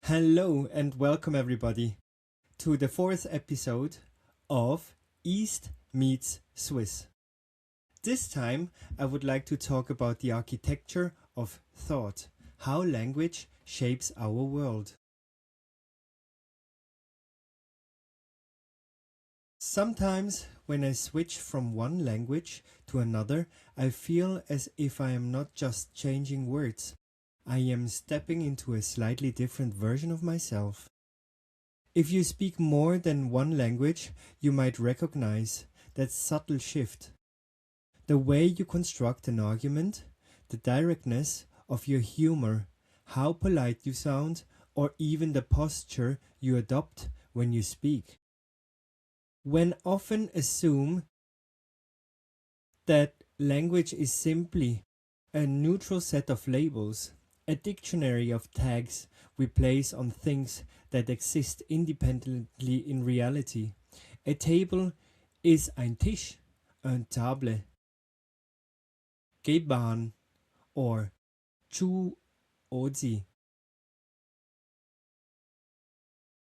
Hello and welcome everybody to the fourth episode of East Meets Swiss. This time I would like to talk about the architecture of thought, how language shapes our world. Sometimes when I switch from one language to another, I feel as if I am not just changing words. I am stepping into a slightly different version of myself. If you speak more than one language, you might recognize that subtle shift. The way you construct an argument, the directness of your humor, how polite you sound, or even the posture you adopt when you speak. When often assume that language is simply a neutral set of labels, a dictionary of tags we place on things that exist independently in reality. A table is ein Tisch, eine Table, Gehbahn, or Chu Ozi.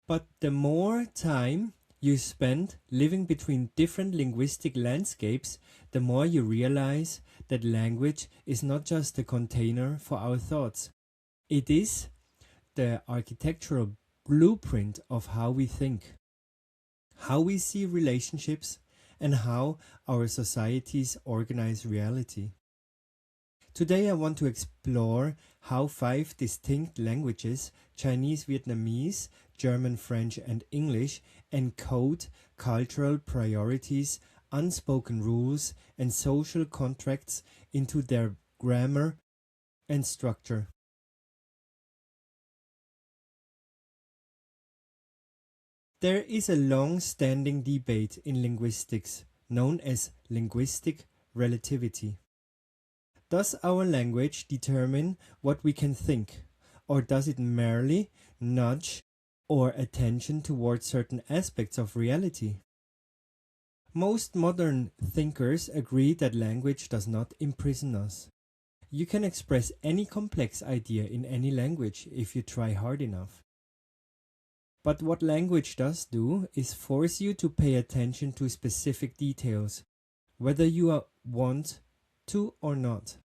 But the more time you spend living between different linguistic landscapes, the more you realize that language is not just a container for our thoughts. It is the architectural blueprint of how we think, how we see relationships, and how our societies organize reality. Today I want to explore how 5 distinct languages, Chinese, Vietnamese, German, French, and English, encode cultural priorities, unspoken rules, and social contracts into their grammar and structure. There is a long-standing debate in linguistics known as linguistic relativity. Does our language determine what we can think, or does it merely nudge our attention towards certain aspects of reality? Most modern thinkers agree that language does not imprison us. You can express any complex idea in any language if you try hard enough. But what language does do is force you to pay attention to specific details, whether you want to or not.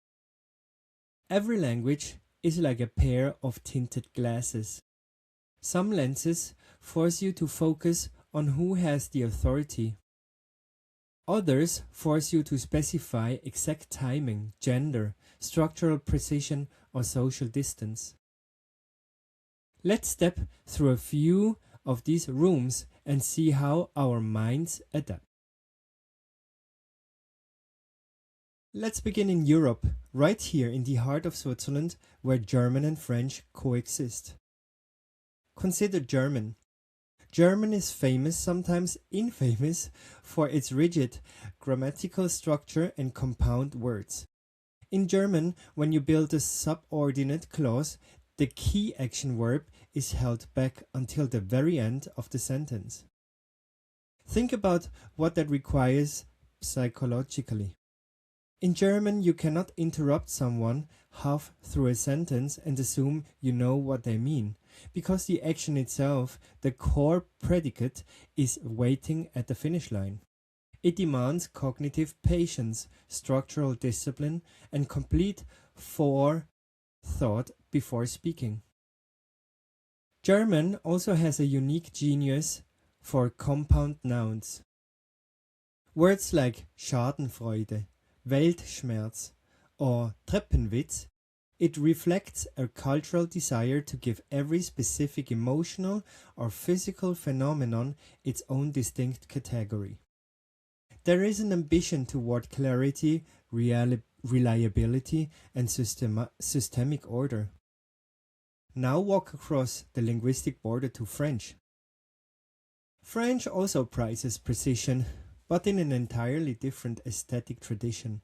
Every language is like a pair of tinted glasses. Some lenses force you to focus on who has the authority. Others force you to specify exact timing, gender, structural precision, or social distance. Let's step through a few of these rooms and see how our minds adapt. Let's begin in Europe, right here in the heart of Switzerland, where German and French coexist. Consider German. German is famous, sometimes infamous, for its rigid grammatical structure and compound words. In German, when you build a subordinate clause, the key action verb is held back until the very end of the sentence. Think about what that requires psychologically. In German, you cannot interrupt someone half through a sentence and assume you know what they mean, because the action itself, the core predicate, is waiting at the finish line. It demands cognitive patience, structural discipline, and complete forethought before speaking. German also has a unique genius for compound nouns. Words like Schadenfreude, Weltschmerz, or Treppenwitz, it reflects a cultural desire to give every specific emotional or physical phenomenon its own distinct category. There is an ambition toward clarity, reliability, and systemic order. Now walk across the linguistic border to French. French also prizes precision, but in an entirely different aesthetic tradition.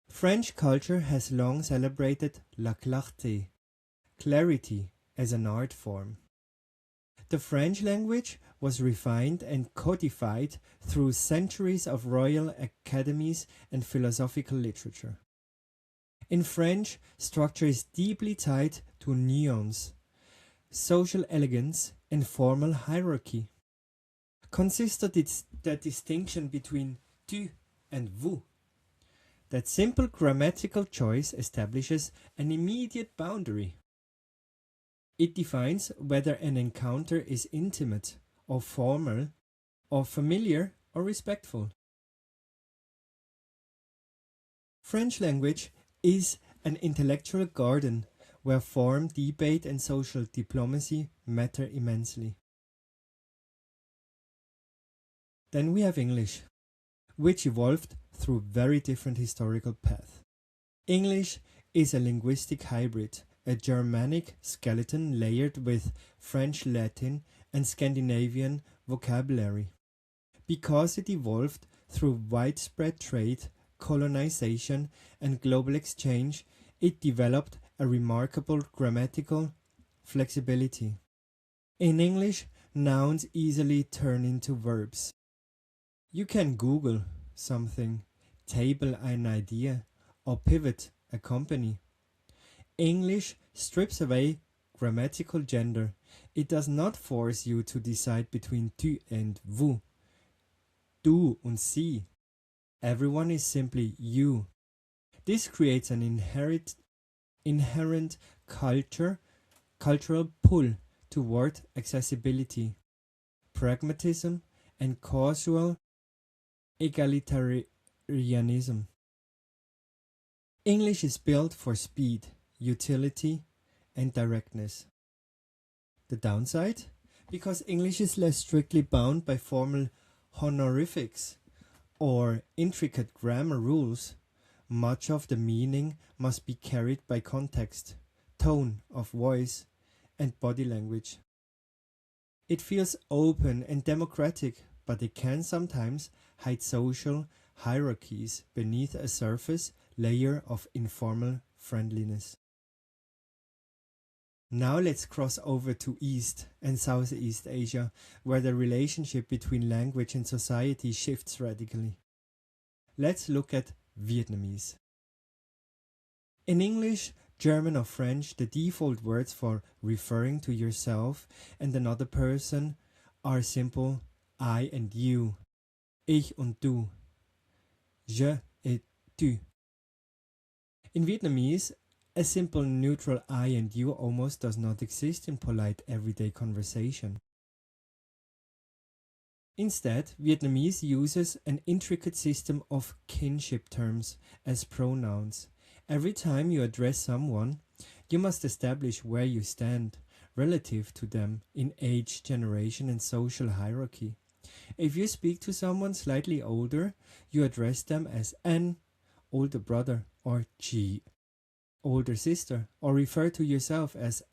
French culture has long celebrated la clarté, clarity, as an art form. The French language was refined and codified through centuries of royal academies and philosophical literature. In French, structure is deeply tied to nuance. social elegance, and formal hierarchy. Consider the distinction between tu and vous. That simple grammatical choice establishes an immediate boundary. It defines whether an encounter is intimate or formal, or familiar or respectful. French language is an intellectual garden where form, debate and social diplomacy matter immensely. Then we have English, which evolved through very different historical paths. English is a linguistic hybrid, a Germanic skeleton layered with French, Latin and Scandinavian vocabulary. Because it evolved through widespread trade, colonization and global exchange, it developed a remarkable grammatical flexibility. In English, nouns easily turn into verbs. You can Google something, table an idea, or pivot a company. English strips away grammatical gender. It does not force you to decide between tu and vous, du und sie. Everyone is simply you. This creates an inherent cultural pull toward accessibility, pragmatism, and causal egalitarianism. English is built for speed, utility, and directness. The downside? Because English is less strictly bound by formal honorifics or intricate grammar rules, much of the meaning must be carried by context, tone of voice, and body language. It feels open and democratic, but it can sometimes hide social hierarchies beneath a surface layer of informal friendliness. Now let's cross over to East and Southeast Asia, where the relationship between language and society shifts radically. Let's look at Vietnamese. In English, German or French, the default words for referring to yourself and another person are simple I and you, ich und du, je et tu. In Vietnamese, a simple neutral I and you almost does not exist in polite everyday conversation. Instead, Vietnamese uses an intricate system of kinship terms as pronouns. Every time you address someone, you must establish where you stand relative to them in age, generation, and social hierarchy. If you speak to someone slightly older, you address them as an older brother or chị, older sister, or refer to yourself as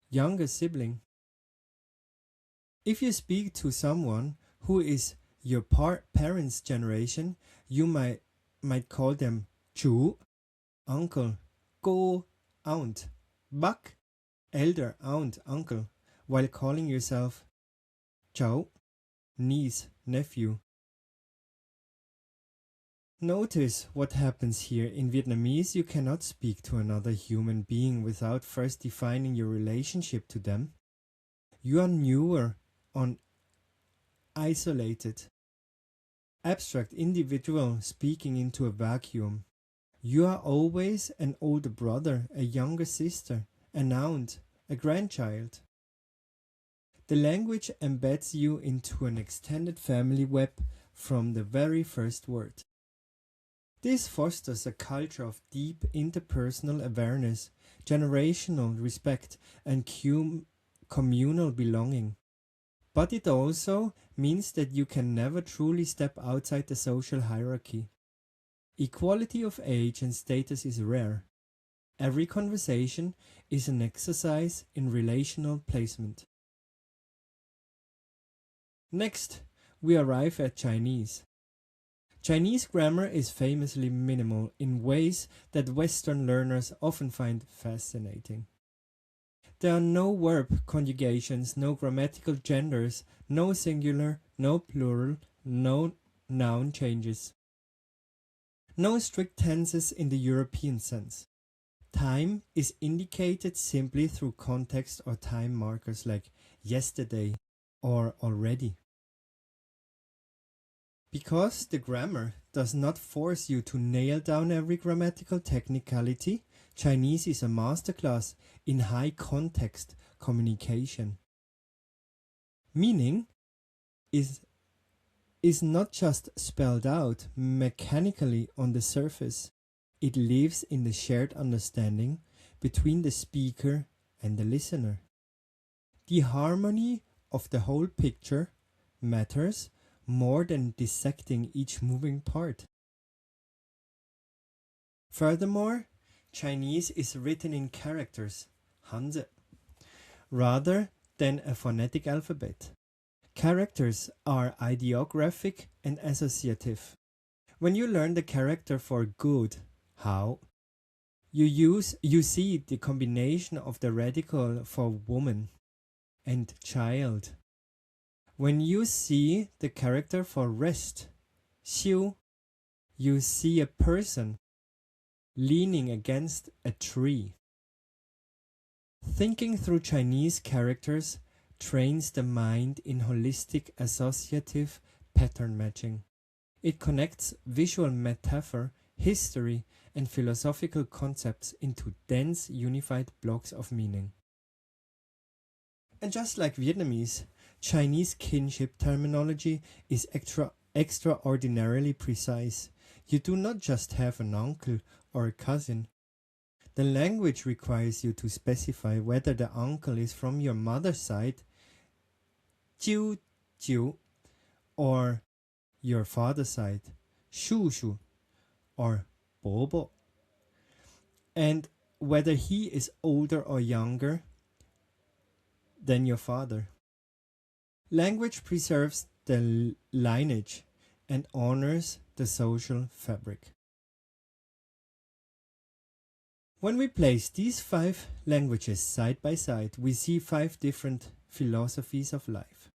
younger sibling. If you speak to someone who is your parents' generation, you might call them chú, uncle, cô, aunt, bác, elder, aunt, uncle, while calling yourself cháu, niece, nephew. Notice what happens here. In Vietnamese, you cannot speak to another human being without first defining your relationship to them. You are newer on isolated, abstract individual speaking into a vacuum. You are always an older brother, a younger sister, an aunt, a grandchild. The language embeds you into an extended family web from the very first word. This fosters a culture of deep interpersonal awareness, generational respect, and communal belonging. But it also means that you can never truly step outside the social hierarchy. Equality of age and status is rare. Every conversation is an exercise in relational placement. Next, we arrive at Chinese. Chinese grammar is famously minimal in ways that Western learners often find fascinating. There are no verb conjugations, no grammatical genders, no singular, no plural, no noun changes. No strict tenses in the European sense. Time is indicated simply through context or time markers like yesterday or already. Because the grammar does not force you to nail down every grammatical technicality, Chinese is a masterclass in high context communication. Meaning is not just spelled out mechanically on the surface. It lives in the shared understanding between the speaker and the listener. The harmony of the whole picture matters more than dissecting each moving part. Furthermore, Chinese is written in characters, Hanzi, rather than a phonetic alphabet. Characters are ideographic and associative. When you learn the character for good, how, you see the combination of the radical for woman and child. When you see the character for rest, xiu, you see a person leaning against a tree. Thinking through Chinese characters trains the mind in holistic associative pattern matching. It connects visual metaphor, history, and philosophical concepts into dense unified blocks of meaning. And just like Vietnamese, Chinese kinship terminology is extraordinarily precise. You do not just have an uncle or a cousin. The language requires you to specify whether the uncle is from your mother's side, jiu jiu, or your father's side, shu shu, or bobo, and whether he is older or younger than your father. Language preserves the lineage and honors the social fabric. When we place these 5 languages side by side, we see 5 different philosophies of life.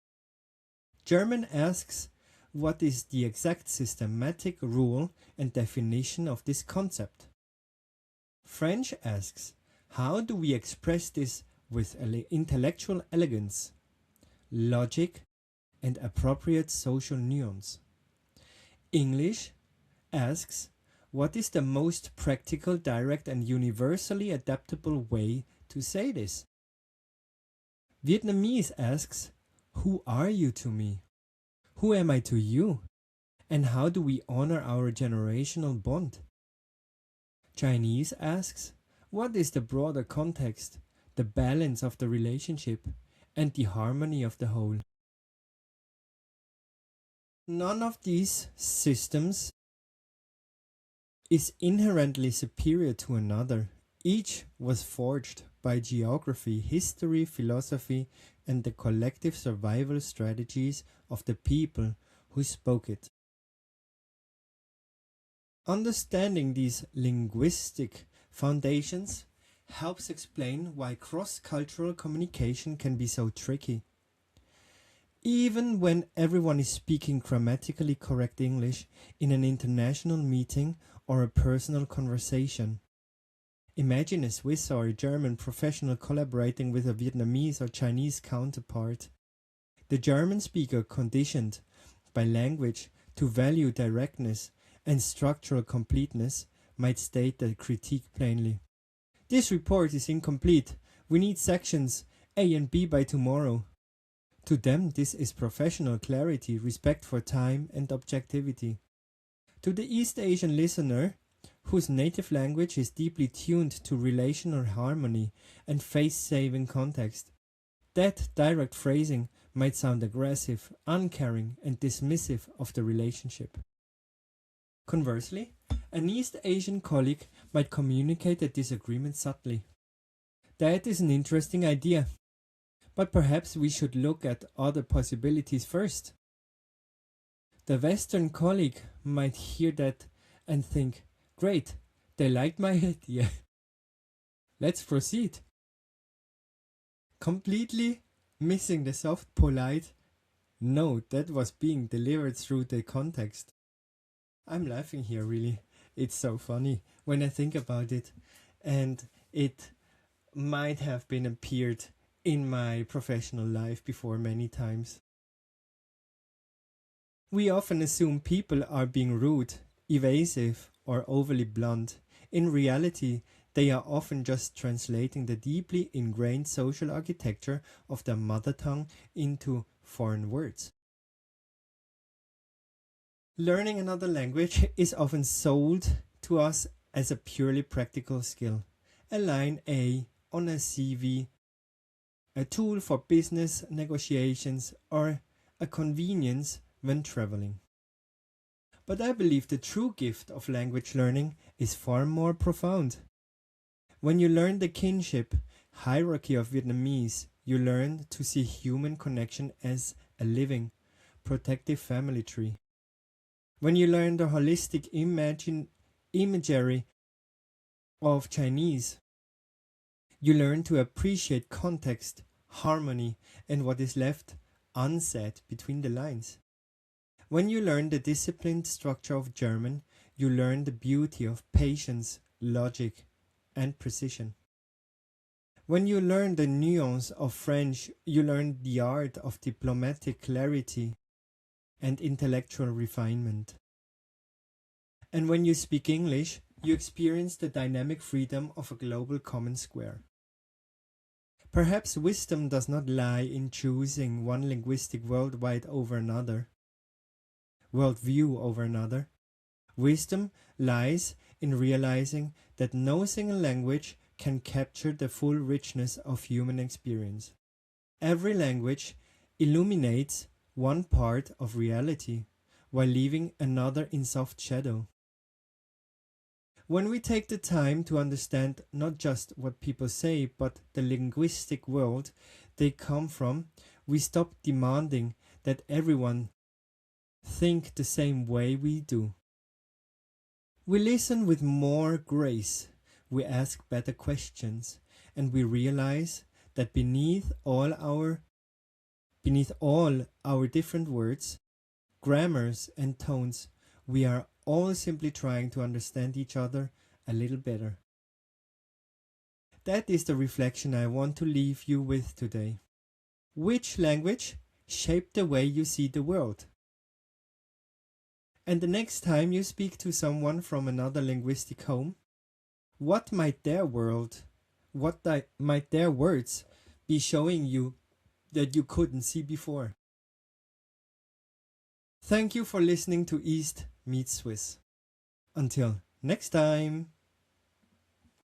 German asks, what is the exact systematic rule and definition of this concept? French asks, how do we express this with intellectual elegance, logic, and appropriate social nuance? English asks, what is the most practical, direct, and universally adaptable way to say this? Vietnamese asks, who are you to me? Who am I to you? And how do we honor our generational bond? Chinese asks, what is the broader context, the balance of the relationship, and the harmony of the whole? None of these systems is inherently superior to another. Each was forged by geography, history, philosophy, and the collective survival strategies of the people who spoke it. Understanding these linguistic foundations helps explain why cross-cultural communication can be so tricky. Even when everyone is speaking grammatically correct English in an international meeting or a personal conversation. Imagine a Swiss or a German professional collaborating with a Vietnamese or Chinese counterpart. The German speaker, conditioned by language to value directness and structural completeness, might state the critique plainly. This report is incomplete. We need sections A and B by tomorrow. To them, this is professional clarity, respect for time, and objectivity. To the East Asian listener, whose native language is deeply tuned to relational harmony and face-saving context, that direct phrasing might sound aggressive, uncaring, and dismissive of the relationship. Conversely, an East Asian colleague might communicate a disagreement subtly. That is an interesting idea, but perhaps we should look at other possibilities first. The Western colleague might hear that and think, great, they liked my idea. Let's proceed. Completely missing the soft, polite note that was being delivered through the context. I'm laughing here, really. It's so funny when I think about it. and it might have been appeared in my professional life before many times. We often assume people are being rude, evasive, or overly blunt. In reality, they are often just translating the deeply ingrained social architecture of their mother tongue into foreign words. Learning another language is often sold to us as a purely practical skill, a line A on a CV, a tool for business negotiations, or a convenience when traveling. But I believe the true gift of language learning is far more profound. When you learn the kinship hierarchy of Vietnamese, you learn to see human connection as a living, protective family tree. When you learn the holistic imagery of Chinese, you learn to appreciate context, harmony, and what is left unsaid between the lines. When you learn the disciplined structure of German, you learn the beauty of patience, logic, and precision. When you learn the nuance of French, you learn the art of diplomatic clarity and intellectual refinement. And when you speak English, you experience the dynamic freedom of a global common square. Perhaps wisdom does not lie in choosing one linguistic worldwide over another, worldview over another. Wisdom lies in realizing that no single language can capture the full richness of human experience. Every language illuminates one part of reality while leaving another in soft shadow. When we take the time to understand not just what people say, but the linguistic world they come from, we stop demanding that everyone think the same way we do. We listen with more grace, we ask better questions, and we realize that beneath all our different words, grammars, and tones, we are all simply trying to understand each other a little better. That is the reflection I want to leave you with today. Which language shaped the way you see the world? And the next time you speak to someone from another linguistic home, what might their words be showing you that you couldn't see before? Thank you for listening to East Meets Swiss. Until next time.